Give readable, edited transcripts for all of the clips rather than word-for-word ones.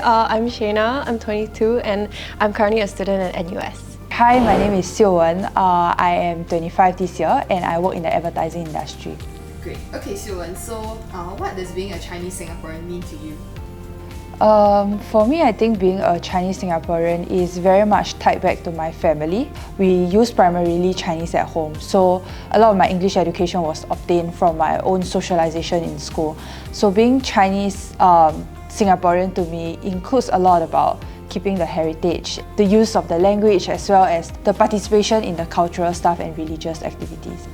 Hi, I'm Shaena, I'm 22 and I'm currently a student at NUS. Hi, my name is Xiu Wen. I am 25 this year and I work in the advertising industry. Great. Okay, Xiu Wen, so what does being a Chinese Singaporean mean to you? For me, I think being a Chinese Singaporean is very much tied back to my family. We use primarily Chinese at home, so a lot of my English education was obtained from my own socialization in school. So being Chinese Singaporean to me includes a lot about keeping the heritage, the use of the language, as well as the participation in the cultural stuff and religious activities.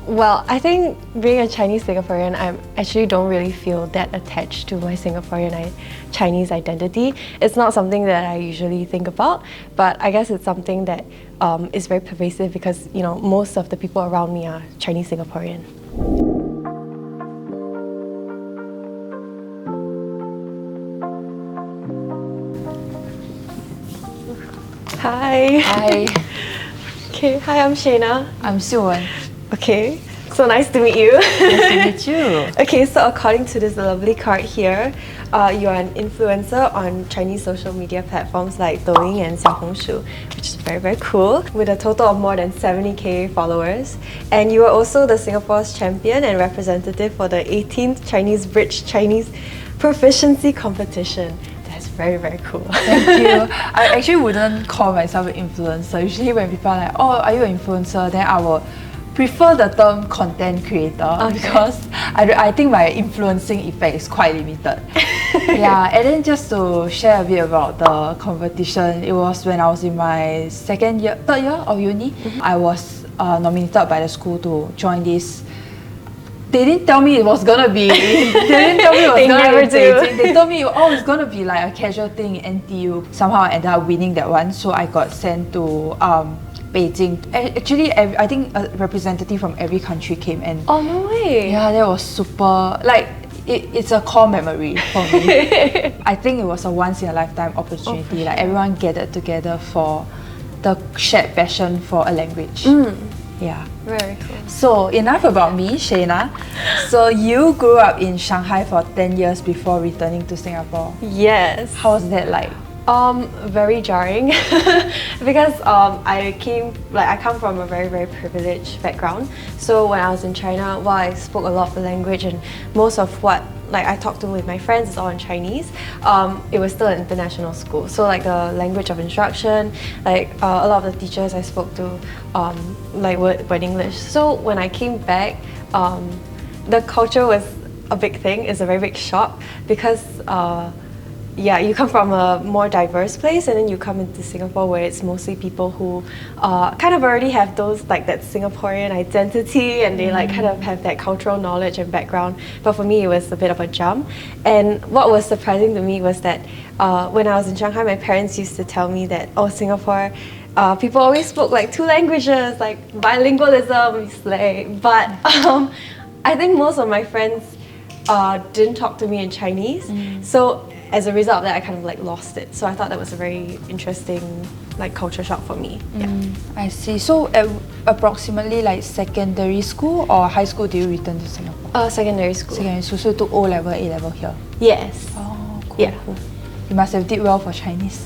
Well, I think being a Chinese Singaporean, I actually don't really feel that attached to my Singaporean Chinese identity. It's not something that I usually think about, but I guess it's something that is very pervasive because, you know, most of the people around me are Chinese Singaporean. Hi. Hi, Okay, hi, I'm Shaena. I'm Xiu Wen. Okay, so nice to meet you. Nice to meet you. Okay, so according to this lovely card here, you are an influencer on Chinese social media platforms like Douyin and Xiaohongshu, which is very, very cool, with a total of more than 70k followers. And you are also the Singapore's champion and representative for the 18th Chinese Bridge Chinese Proficiency Competition. That's very, very cool. Thank you. I actually wouldn't call myself an influencer. Usually when people are like, oh, are you an influencer? Then I will prefer the term content creator because I think my influencing effect is quite limited. Yeah, and then just to share a bit about the competition, it was when I was in my third year of uni. I was nominated by the school to join this. They didn't tell me it was gonna be. They didn't tell me it was gonna be Beijing. They told me, oh, it's gonna be like a casual thing in NTU. Somehow I ended up winning that one, so I got sent to Beijing. Actually, I think a representative from every country came and. Oh, no way. Yeah, that was super. Like, it's a core memory for me. I think it was a once in a lifetime opportunity. Like everyone gathered together for the shared passion for a language. Yeah. Very cool. So enough about me, Shaena. So you grew up in Shanghai for 10 years before returning to Singapore. Yes. How was that like? Very jarring because I come from a very, very privileged background. So when I was in China, while I spoke a lot of the language and most of what I talked to with my friends is all in Chinese, it was still an international school. So like the language of instruction, a lot of the teachers I spoke to were in English. So when I came back, the culture was a big thing. It's a very big shock because you come from a more diverse place and then you come into Singapore where it's mostly people who kind of already have those that Singaporean identity and they kind of have that cultural knowledge and background. But for me it was a bit of a jump. And what was surprising to me was that when I was in Shanghai, my parents used to tell me that, oh, Singapore, people always spoke like 2 languages, like bilingualism, slay. But I think most of my friends didn't talk to me in Chinese. So as a result of that, I kind of lost it. So I thought that was a very interesting culture shock for me. Yeah. I see. So at approximately secondary school or high school do you return to Singapore? Secondary school. Secondary school. So you took O-level, A-level here? Yes. Oh, cool. Yeah. Cool. You must have did well for Chinese.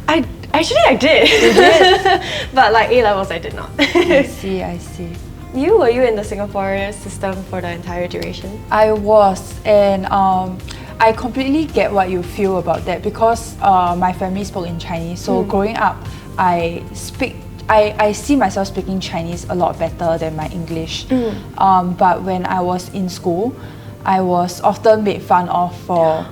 I did. You did? But A-levels I did not. I see, I see. Were you in the Singaporean system for the entire duration? I was, and I completely get what you feel about that because my family spoke in Chinese. So growing up, I see myself speaking Chinese a lot better than my English. But when I was in school, I was often made fun of for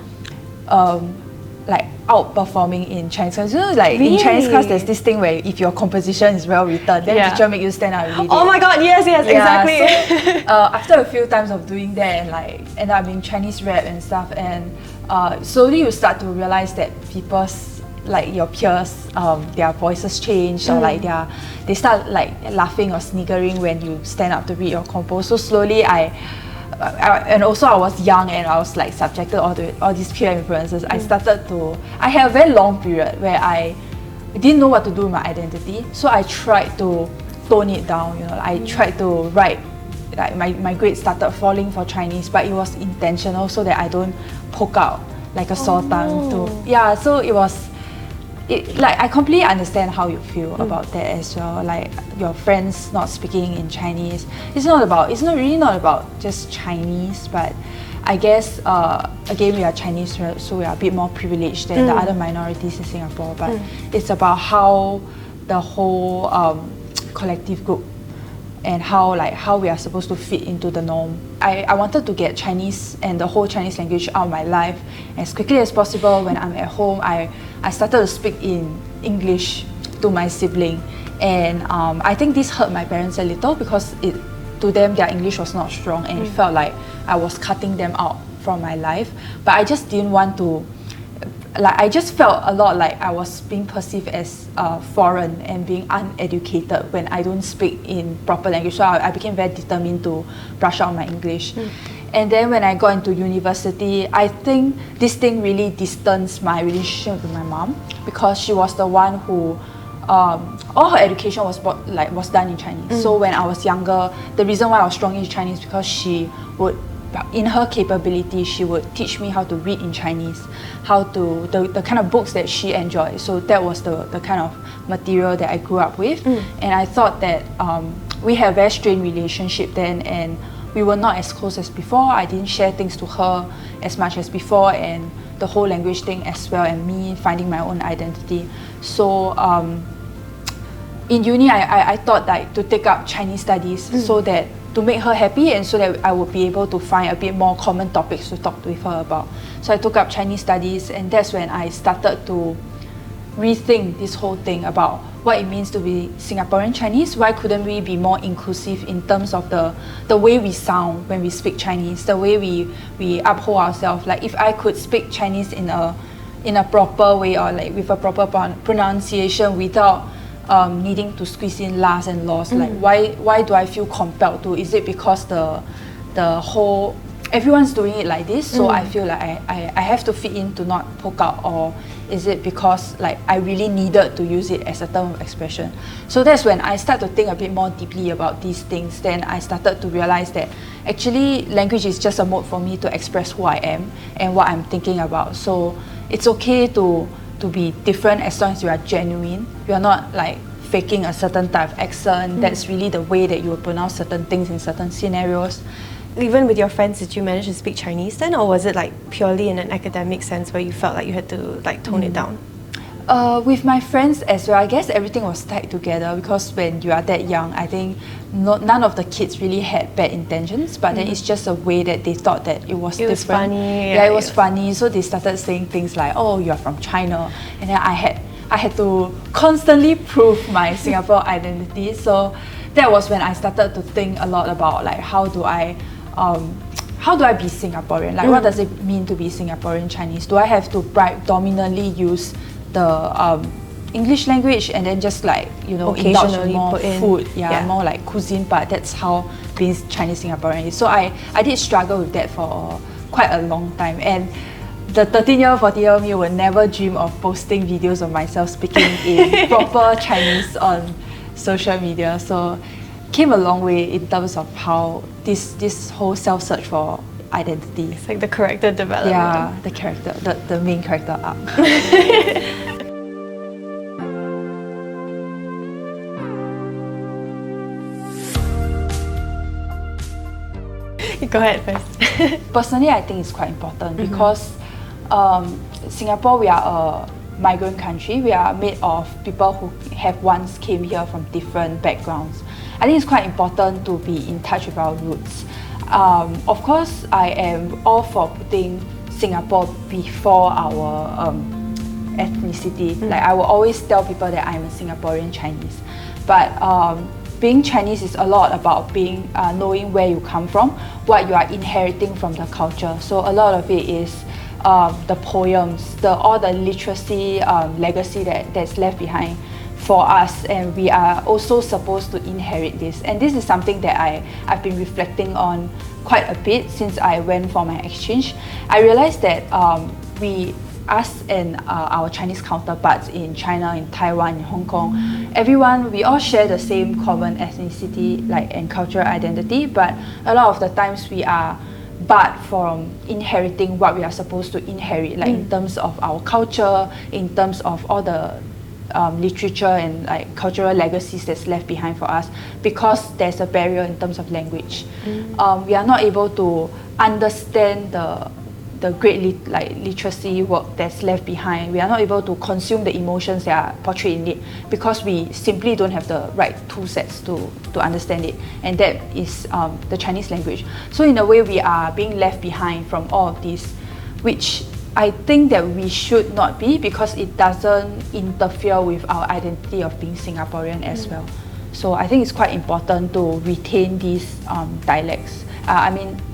outperforming in Chinese class. You know, in Chinese class, there's this thing where if your composition is well written, then the teacher make you stand up and read it. Oh my god, yes, So, exactly. after a few times of doing that and end up being Chinese rap and stuff, and slowly you start to realize that people's your peers, their voices change or they start laughing or sniggering when you stand up to read your compos. So slowly and also I was young and I was subjected to all these peer influences. I had a very long period where I didn't know what to do with my identity. So I tried to tone it down. I tried to write. My grades started falling for Chinese, but it was intentional so that I don't poke out like a sore tongue to, yeah, so it was, like I completely understand how you feel about that as well. Like your friends not speaking in Chinese. It's not really not about just Chinese, but I guess again we are Chinese, so we are a bit more privileged than the other minorities in Singapore. But it's about how the whole collective group and how we are supposed to fit into the norm. I wanted to get Chinese and the whole Chinese language out of my life as quickly as possible. When I'm at home, I started to speak in English to my sibling, and I think this hurt my parents a little because to them their English was not strong, and it felt like I was cutting them out from my life. But I just didn't want to. Like I just felt a lot like I was being perceived as foreign and being uneducated when I don't speak in proper language. So I became very determined to brush out my English. And then when I got into university, I think this thing really distanced my relationship with my mom, because she was the one who all her education was done in Chinese. So when I was younger, the reason why I was strong in Chinese because she would, in her capability, she would teach me how to read in Chinese, how to the kind of books that she enjoyed. So that was the kind of material that I grew up with. And I thought that we had a very strained relationship then, and we were not as close as before. I didn't share things to her as much as before, and the whole language thing as well, and me finding my own identity. So in uni, I thought like to take up Chinese studies so that to make her happy, and so that I would be able to find a bit more common topics to talk with her about. So I took up Chinese studies, and that's when I started to rethink this whole thing about what it means to be Singaporean Chinese. Why couldn't we be more inclusive in terms of the way we sound when we speak Chinese, the way we uphold ourselves? Like if I could speak Chinese in a proper way, or like with a proper pronunciation without needing to squeeze in las and los, like why do I feel compelled to? Is it because the whole everyone's doing it like this, so I feel like I have to fit in to not poke out, or is it because like I really needed to use it as a term of expression? So that's when I start to think a bit more deeply about these things. Then I started to realize that actually language is just a mode for me to express who I am and what I'm thinking about. So it's okay to be different as long as you are genuine. You're not like faking a certain type of accent. That's really the way that you will pronounce certain things in certain scenarios. Even with your friends, did you manage to speak Chinese then, or was it like purely in an academic sense where you felt like you had to like tone it down? With my friends as well, I guess everything was tied together, because when you are that young, I think none of the kids really had bad intentions, but then it's just a way that they thought that it was different. Was funny. Yeah, it was funny. So they started saying things like, "Oh, you are from China," and then I had to constantly prove my Singapore identity. So that was when I started to think a lot about like how do I be Singaporean? Like what does it mean to be Singaporean Chinese? Do I have to predominantly use the English language and then just like, you know, indulge in more food, more like cuisine, but that's how being Chinese Singaporean is. So I did struggle with that for quite a long time, and the 13-year, 14-year me would never dream of posting videos of myself speaking in proper Chinese on social media. So came a long way in terms of how this whole self-search for identity. It's like the character development. Yeah, the character, the main character arc. Go ahead first. Personally, I think it's quite important because Singapore, we are a migrant country. We are made of people who have once came here from different backgrounds. I think it's quite important to be in touch with our roots. Of course, I am all for putting Singapore before our ethnicity. Like I will always tell people that I'm a Singaporean Chinese, but being Chinese is a lot about being knowing where you come from, what you are inheriting from the culture. So a lot of it is the poems, all the literacy legacy that's left behind for us, and we are also supposed to inherit this. And this is something that I've been reflecting on quite a bit since I went for my exchange. I realized that us and our Chinese counterparts in China, in Taiwan, in Hong Kong, everyone, we all share the same common ethnicity and cultural identity, but a lot of the times we are but from inheriting what we are supposed to inherit, like in terms of our culture, in terms of all the literature and like cultural legacies that's left behind for us, because there's a barrier in terms of language. We are not able to understand the great literacy work that's left behind. We are not able to consume the emotions that are portrayed in it because we simply don't have the right tool sets to understand it, and that is the Chinese language. So in a way, we are being left behind from all of this, which I think that we should not be, because it doesn't interfere with our identity of being Singaporean as well. So I think it's quite important to retain these dialects.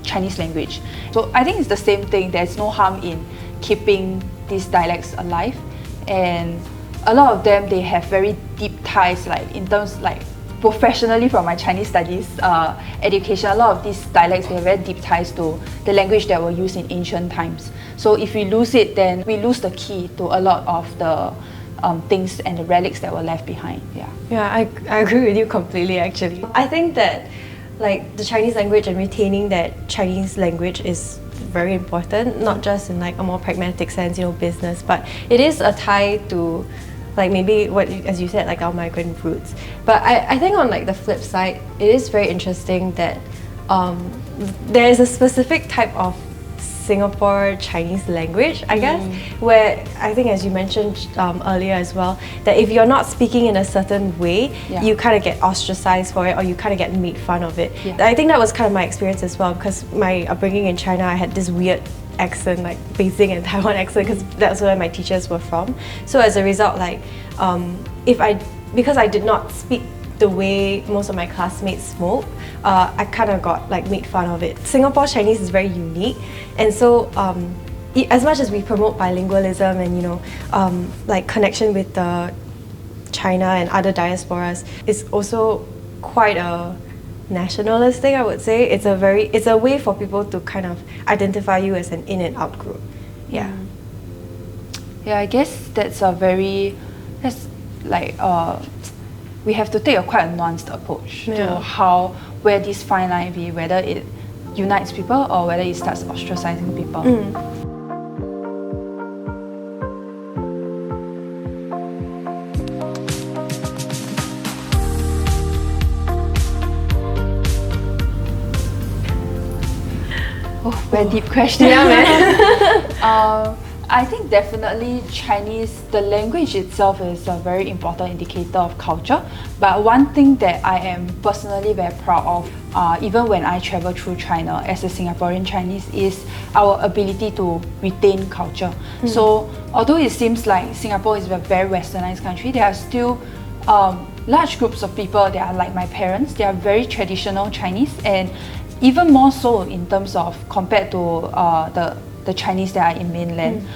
Chinese language. So I think it's the same thing. There's no harm in keeping these dialects alive, and a lot of them, they have very deep ties, like in terms like professionally from my Chinese studies education. A lot of these dialects, they have very deep ties to the language that were used in ancient times. So if we lose it, then we lose the key to a lot of the things and the relics that were left behind. Yeah, I agree with you completely, actually. I think that like the Chinese language and retaining that Chinese language is very important, not just in like a more pragmatic sense, business, but it is a tie to like maybe what, as you said, like our migrant roots. But I think on like the flip side, it is very interesting that there is a specific type of Singapore Chinese language, I guess, where I think, as you mentioned earlier as well, that if you're not speaking in a certain way, you kind of get ostracized for it, or you kind of get made fun of it. I think that was kind of my experience as well, because my upbringing in China, I had this weird accent, like Beijing and Taiwan accent, because that's where my teachers were from. So as a result, like because I did not speak the way most of my classmates spoke, I kind of got like made fun of it. Singapore Chinese is very unique, and so as much as we promote bilingualism and like connection with the China and other diasporas, it's also quite a nationalist thing, I would say. It's a way for people to kind of identify you as an in and out group. Yeah, I guess that's we have to take a quite a nuanced approach to where this fine line be, whether it unites people or whether it starts ostracizing people. Oh, very deep question. Yeah, man. I think definitely Chinese, the language itself is a very important indicator of culture. But one thing that I am personally very proud of, even when I travel through China as a Singaporean Chinese, is our ability to retain culture. So although it seems like Singapore is a very westernized country, there are still large groups of people that are like my parents. They are very traditional Chinese, and even more so in terms of compared to the Chinese that are in mainland,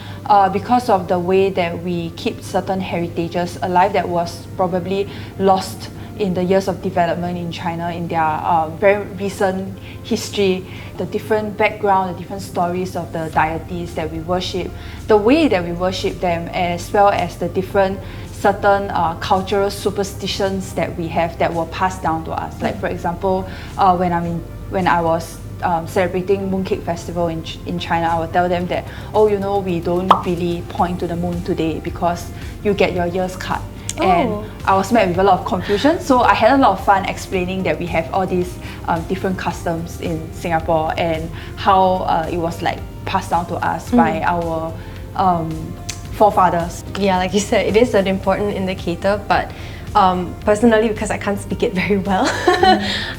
because of the way that we keep certain heritages alive that was probably lost in the years of development in China, in their very recent history, the different background, the different stories of the deities that we worship, the way that we worship them, as well as the different certain cultural superstitions that we have that were passed down to us. Like for example, when I was celebrating Mooncake Festival in China, I would tell them that, we don't really point to the moon today because you get your ears cut. And I was met with a lot of confusion, so I had a lot of fun explaining that we have all these different customs in Singapore and how it was like passed down to us by our forefathers. Yeah, like you said, it is an important indicator, but personally, because I can't speak it very well,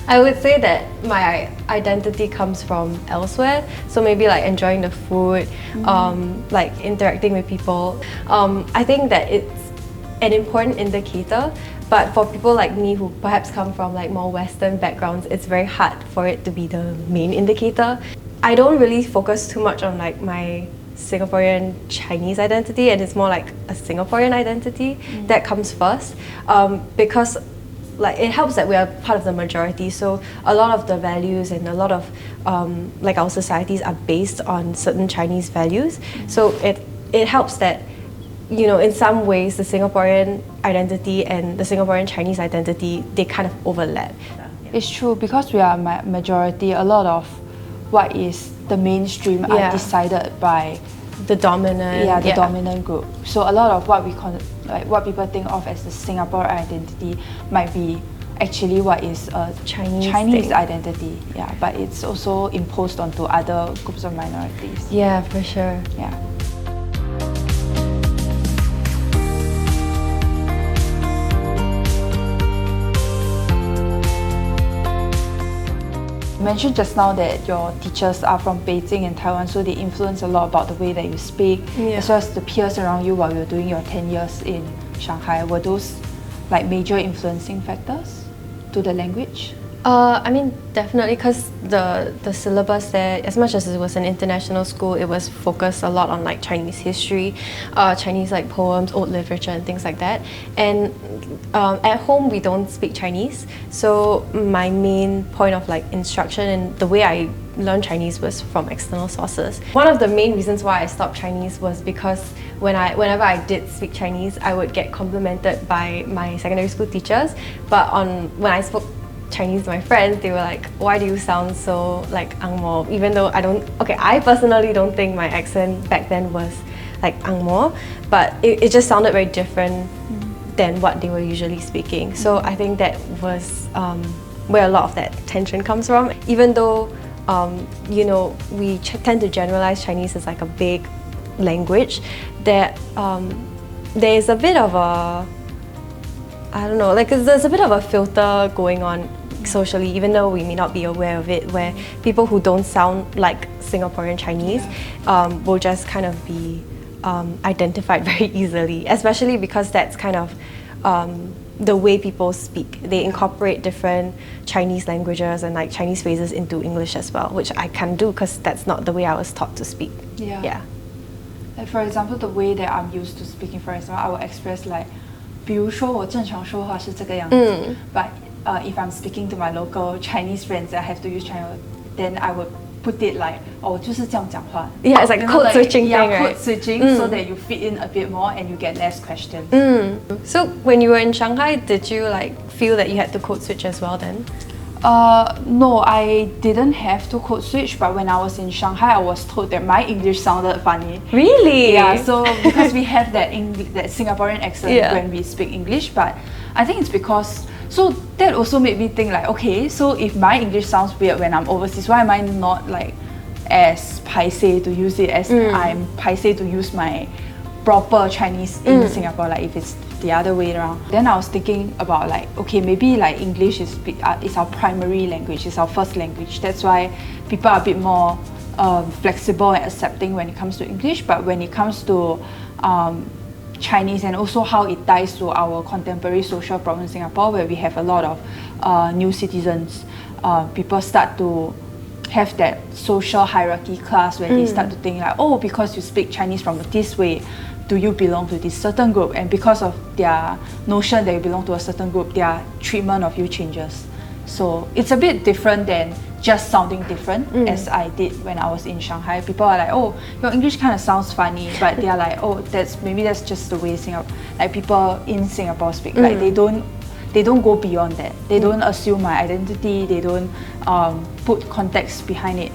I would say that my identity comes from elsewhere. So maybe like enjoying the food, like interacting with people. I think that it's an important indicator, but for people like me who perhaps come from like more Western backgrounds, it's very hard for it to be the main indicator. I don't really focus too much on like my Singaporean Chinese identity, and it's more like a Singaporean identity that comes first, because like it helps that we are part of the majority, so a lot of the values and a lot of like our societies are based on certain Chinese values, so it helps that in some ways the Singaporean identity and the Singaporean Chinese identity, they kind of overlap. It's true, because we are majority, a lot of what is the mainstream are decided by the dominant. the dominant group. So a lot of what what people think of as the Singapore identity might be actually what is a Chinese identity. Yeah, but it's also imposed onto other groups of minorities. Yeah, for sure. Yeah. You mentioned just now that your teachers are from Beijing and Taiwan, so they influence a lot about the way that you speak, as well as the peers around you while you're doing your 10 years in Shanghai. Were those like major influencing factors to the language? I mean, definitely, because the syllabus there, as much as it was an international school, it was focused a lot on like Chinese history, Chinese like poems, old literature and things like that. And at home we don't speak Chinese, so my main point of like instruction and the way I learned Chinese was from external sources. One of the main reasons why I stopped Chinese was because whenever I did speak Chinese, I would get complimented by my secondary school teachers, but when I spoke Chinese to my friends, they were like, why do you sound so like Angmo? Even though I personally don't think my accent back then was like Angmo, but it just sounded very different than what they were usually speaking. So I think that was where a lot of that tension comes from. Even though you know, we tend to generalize Chinese as like a big language, there is a bit of a, I don't know, like there's a bit of a filter going on socially, even though we may not be aware of it, where people who don't sound like Singaporean Chinese will just kind of be identified very easily, especially because that's kind of the way people speak. They incorporate different Chinese languages and like Chinese phrases into English as well, which I can't do because that's not the way I was taught to speak. Yeah. Like for example, the way that I'm used to speaking, for example, I will express like, 比如说我正常说话是这个样子 but if I'm speaking to my local Chinese friends, I have to use Chinese, then I would put it like, 哦，就是这样讲话. Yeah, it's like code switching thing, right? Code switching so that you fit in a bit more and you get less questions. So when you were in Shanghai, did you like feel that you had to code switch as well then? No, I didn't have to code switch, but when I was in Shanghai, I was told that my English sounded funny. Really? Yeah, so because we have that Singaporean accent when we speak English, but I think it's because, so that also made me think like, okay, so if my English sounds weird when I'm overseas, why am I not like as paiseh to use it as I'm paiseh to use my proper Chinese in Singapore, like if it's the other way around. Then I was thinking about like, okay, maybe like English is our primary language, it's our first language. That's why people are a bit more flexible and accepting when it comes to English. But when it comes to Chinese and also how it ties to our contemporary social problem in Singapore, where we have a lot of new citizens, people start to have that social hierarchy class where they start to think like, oh, because you speak Chinese from this way, do you belong to this certain group? And because of their notion that you belong to a certain group, their treatment of you changes. So it's a bit different than just sounding different as I did when I was in Shanghai. People are like, oh, your English kind of sounds funny, but they are like, oh, that's just the way people in Singapore speak. Like they don't go beyond that. They don't assume my identity. They don't put context behind it.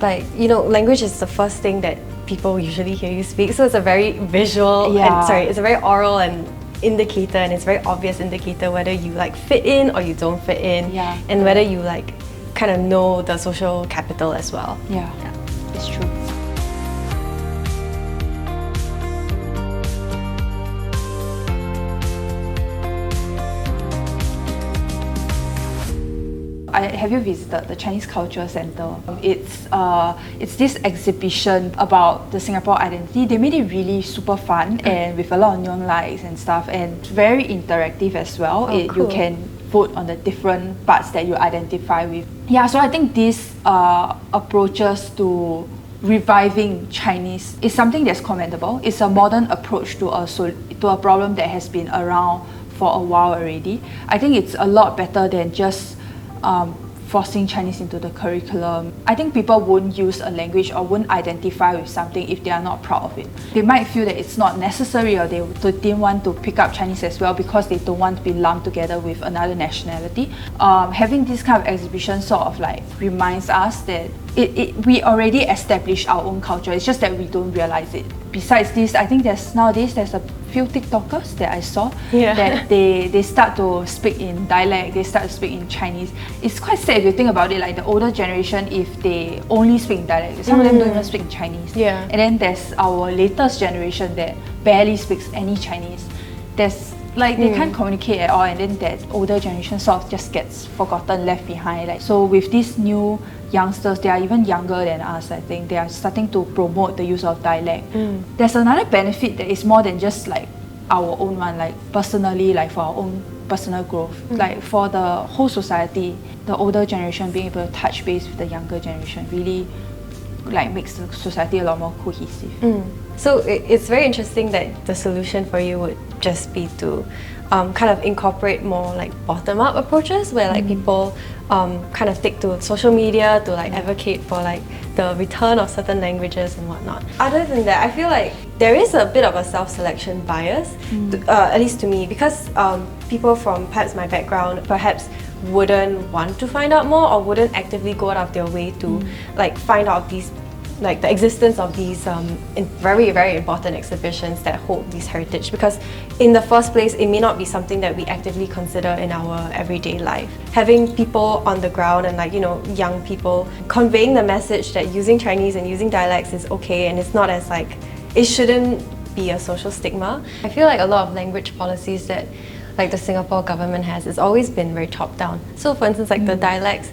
Like, you know, language is the first thing that people usually hear you speak, so it's a very visual it's a very oral and indicator, and it's a very obvious indicator whether you like fit in or you don't fit in, and whether you like kind of know the social capital as well. Yeah. It's true. Have you visited the Chinese Culture Center? It's this exhibition about the Singapore identity. They made it really super fun and with a lot of neon lights and stuff, and very interactive as well. Cool. You can vote on the different parts that you identify with. Yeah, so I think these approaches to reviving Chinese is something that's commendable. It's a modern approach to a problem that has been around for a while already. I think it's a lot better than just forcing Chinese into the curriculum. I think people won't use a language or won't identify with something if they are not proud of it. They might feel that it's not necessary, or they didn't want to pick up Chinese as well because they don't want to be lumped together with another nationality. Having this kind of exhibition sort of like reminds us that we already established our own culture. It's just that we don't realize it. Besides this, I think nowadays there's a few TikTokers that I saw that they start to speak in dialect, they start to speak in Chinese. It's quite sad if you think about it, like the older generation, if they only speak in dialect, some of them don't even speak in Chinese. And then there's our latest generation that barely speaks any Chinese. There's like they can't communicate at all, and then that older generation sort of just gets forgotten, left behind. Like, so with these new youngsters, they are even younger than us, I think. They are starting to promote the use of dialect. There's another benefit that is more than just like our own one, like personally, like for our own personal growth. Like for the whole society, the older generation being able to touch base with the younger generation really like makes the society a lot more cohesive. So it's very interesting that the solution for you would just be to kind of incorporate more like bottom-up approaches where like people kind of take to social media to like advocate for like the return of certain languages and whatnot. Other than that, I feel like there is a bit of a self-selection bias, at least to me, because people from perhaps my background perhaps wouldn't want to find out more or wouldn't actively go out of their way to like find out these, like the existence of these very, very important exhibitions that hold this heritage, because in the first place it may not be something that we actively consider in our everyday life. Having people on the ground and like, you know, young people conveying the message that using Chinese and using dialects is okay and it's not as like, it shouldn't be a social stigma. I feel like a lot of language policies that like the Singapore government has always been very top-down. So for instance, like the dialects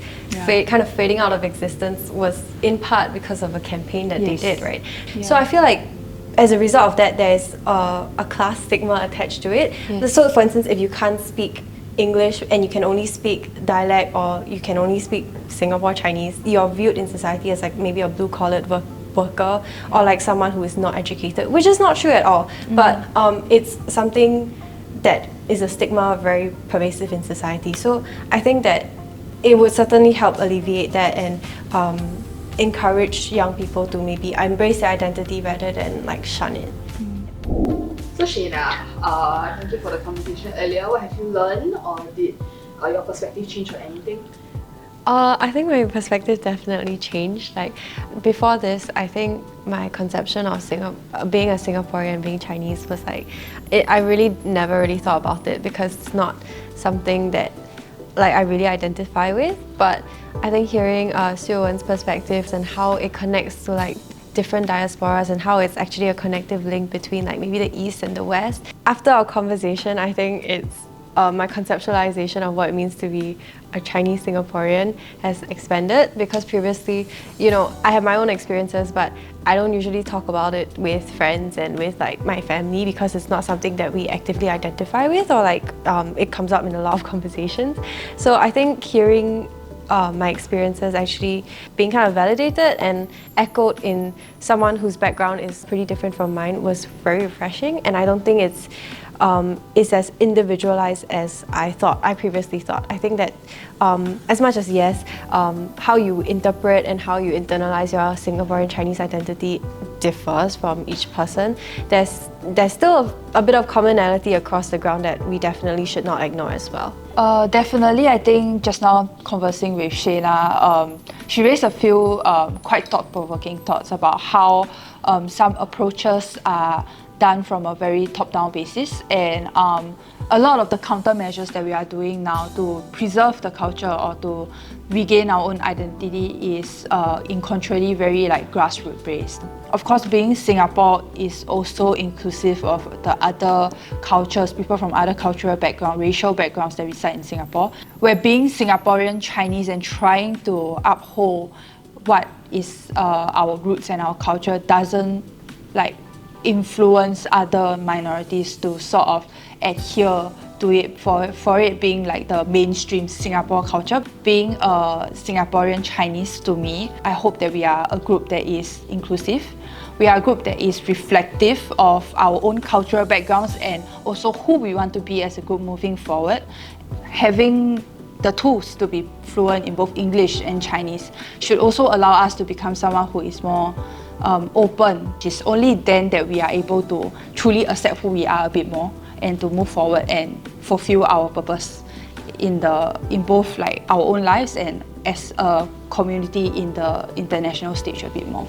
kind of fading out of existence was in part because of a campaign that they did, right? So I feel like as a result of that, there's a class stigma attached to it. So for instance, if you can't speak English and you can only speak dialect or you can only speak Singapore Chinese, you're viewed in society as like maybe a blue-collared worker or like someone who is not educated, which is not true at all. But it's something that is a stigma very pervasive in society. So I think that it would certainly help alleviate that and encourage young people to maybe embrace their identity rather than like shun it. So Shaena, thank you for the conversation earlier. What have you learned, or did your perspective change or anything? I think my perspective definitely changed. Like before this, I think my conception of being a Singaporean, being Chinese was like, I really never really thought about it because it's not something that like I really identify with. But I think hearing Xiu Wen's perspectives and how it connects to like different diasporas and how it's actually a connective link between like maybe the East and the West. After our conversation, I think it's my conceptualization of what it means to be a Chinese Singaporean has expanded, because previously, you know, I have my own experiences, but I don't usually talk about it with friends and with like my family because it's not something that we actively identify with, or like it comes up in a lot of conversations. So I think hearing my experiences actually being kind of validated and echoed in someone whose background is pretty different from mine was very refreshing, and I don't think it's as individualized as I previously thought. I think that as much as yes, how you interpret and how you internalize your Singaporean Chinese identity differs from each person, there's still a bit of commonality across the ground that we definitely should not ignore as well. Definitely, I think just now conversing with Shaena, she raised a few quite thought-provoking thoughts about how some approaches are done from a very top-down basis, and a lot of the countermeasures that we are doing now to preserve the culture or to regain our own identity is in contrary very like grassroots based. Of course, being Singapore is also inclusive of the other cultures, people from other cultural backgrounds, racial backgrounds that reside in Singapore, where being Singaporean Chinese and trying to uphold what is our roots and our culture doesn't like influence other minorities to sort of adhere to it for it being like the mainstream Singapore culture. Being a Singaporean Chinese, to me, I hope that we are a group that is inclusive. We are a group that is reflective of our own cultural backgrounds and also who we want to be as a group moving forward. Having the tools to be fluent in both English and Chinese should also allow us to become someone who is more open. It's only then that we are able to truly accept who we are a bit more and to move forward and fulfill our purpose in both like our own lives and as a community in the international stage a bit more.